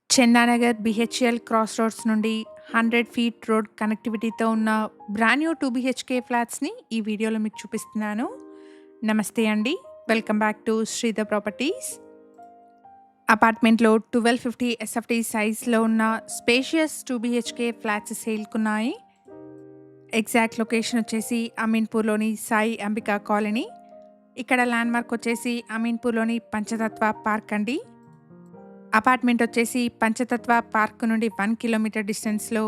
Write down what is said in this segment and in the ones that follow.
Chandanagar BHEL cross roads నుండి 100 feet road కనెక్టివిటీతో ఉన్న brand new 2 BHK ఫ్లాట్స్‌ని ఈ వీడియోలో మీకు చూపిస్తున్నాను. నమస్తే అండి. Welcome back to Sridhar properties. అపార్ట్మెంట్‌లో 1250 ఎస్ఎఫ్టీ సైజ్‌లో ఉన్న స్పేషియస్ 2 బీహెచ్కే ఫ్లాట్స్ సేల్‌కున్నాయి. ఎగ్జాక్ట్ లొకేషన్ వచ్చేసి అమీన్పూర్‌లోని సాయి అంబికా కాలనీ. ఇక్కడ ల్యాండ్‌మార్క్ వచ్చేసి అమీన్పూర్‌లోని పంచతత్వ పార్క్ అండి. అపార్ట్మెంట్ వచ్చేసి పంచతత్వ పార్క్ నుండి 1 కిలోమీటర్ డిస్టెన్స్‌లో,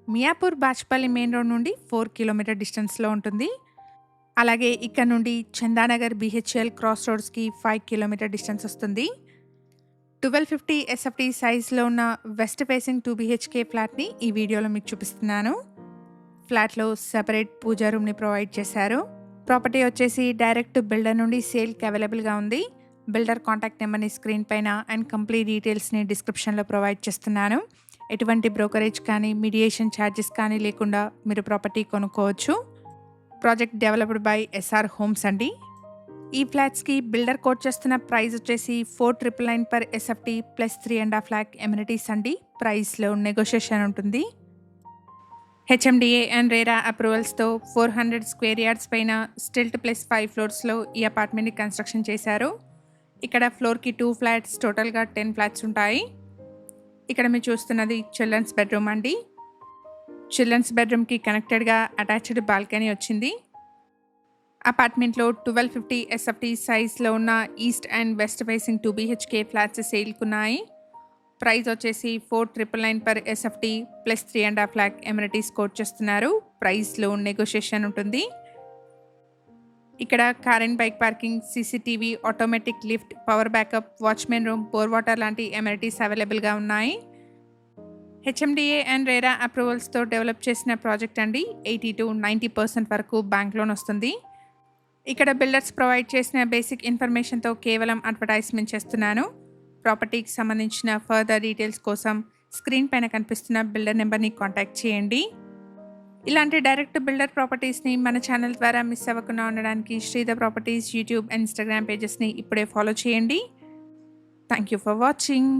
మియాపూర్ బాచ్పల్లి మెయిన్ రోడ్ నుండి 4 కిలోమీటర్ డిస్టెన్స్‌లో ఉంటుంది. అలాగే ఇక్కడ నుండి చందానగర్ బీహెచ్ఎల్ క్రాస్ రోడ్స్‌కి 5 కిలోమీటర్ డిస్టెన్స్ వస్తుంది. 1250 ఎస్ఎఫ్టీ సైజ్‌లో ఉన్న వెస్ట్ ఫేసింగ్ 2 బీహెచ్కే ఫ్లాట్‌ని ఈ వీడియోలో మీకు చూపిస్తున్నాను. ఫ్లాట్‌లో సెపరేట్ పూజా రూమ్‌ని ప్రొవైడ్ చేశారు. ప్రాపర్టీ వచ్చేసి డైరెక్ట్ బిల్డర్ నుండి సేల్‌కి అవైలబుల్‌గా ఉంది. బిల్డర్ కాంటాక్ట్ నెంబర్ని స్క్రీన్ పైన అండ్ కంప్లీట్ డీటెయిల్స్ని డిస్క్రిప్షన్లో ప్రొవైడ్ చేస్తున్నాను. ఎటువంటి బ్రోకరేజ్ కానీ మీడియేషన్ ఛార్జెస్ కానీ లేకుండా మీరు ప్రాపర్టీ కొనుక్కోవచ్చు. Project developed by SR homes అండి. ఈ ఫ్లాట్స్కి బిల్డర్ కోట్ చేస్తున్న ప్రైస్ వచ్చేసి 4,999 per SFT plus 3.5 lakh amenities అండి. ప్రైస్లో నెగోషియేషన్ ఉంటుంది. హెచ్ఎండిఏ అండ్ రేరా అప్రూవల్స్తో 400 స్క్వేర్ యార్డ్స్ పైన స్టిల్ట్ ప్లస్ 5 ఫ్లోర్స్లో ఈ అపార్ట్మెంట్ని కన్స్ట్రక్షన్ చేశారు. ఇక్కడ ఫ్లోర్కి 2 ఫ్లాట్స్, టోటల్గా 10 ఫ్లాట్స్ ఉంటాయి. ఇక్కడ మీరు చూస్తున్నది చిల్డ్రన్స్ బెడ్రూమ్ అండి. చిల్డ్రన్స్ బెడ్రూమ్కి కనెక్టెడ్గా అటాచ్డ్ బాల్కనీ వచ్చింది. అపార్ట్మెంట్లో 1250 ఎస్ఎఫ్టీ సైజ్లో ఉన్న east and west facing 2 BHK flats సేల్కున్నాయి. ప్రైస్ వచ్చేసి 4,999 per SFT plus 3.5 lakh amenities quote చేస్తున్నారు. ప్రైస్లో నెగోషియేషన్ ఉంటుంది. ఇక్కడ car and bike parking, CCTV, automatic lift, power backup, watchman room, bore water లాంటి ఎమ్యూనిటీస్ అవైలబుల్గా ఉన్నాయి. హెచ్ఎండిఏ అండ్ రేరా అప్రూవల్స్తో డెవలప్ చేసిన ప్రాజెక్ట్ అండి. 80 to 90% వరకు బ్యాంక్ లోన్ వస్తుంది. ఇక్కడ బిల్డర్స్ ప్రొవైడ్ చేసిన బేసిక్ ఇన్ఫర్మేషన్తో కేవలం అడ్వర్టైజ్మెంట్ చేస్తున్నాను. ప్రాపర్టీకి సంబంధించిన ఫర్దర్ డీటెయిల్స్ కోసం స్క్రీన్ పైన కనిపిస్తున్న బిల్డర్ నెంబర్ని కాంటాక్ట్ చేయండి. ఇలాంటి డైరెక్ట్ బిల్డర్ ప్రాపర్టీస్ని మన ఛానల్ ద్వారా మిస్ అవ్వకుండా ఉండడానికి Sridhar properties YouTube and Instagram పేజెస్ని ఇప్పుడే ఫాలో చేయండి. Thank you for watching.